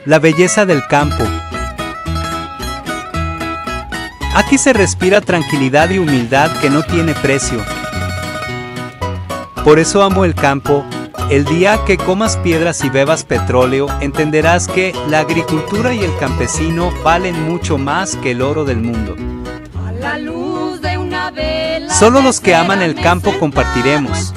La belleza del campo. Aquí se respira tranquilidad y humildad que no tiene precio. Por eso amo el campo. El día que comas piedras y bebas petróleo, entenderás que la agricultura y el campesino valen mucho más que el oro del mundo. A la luz de una vela. Solo los que aman el campo compartiremos.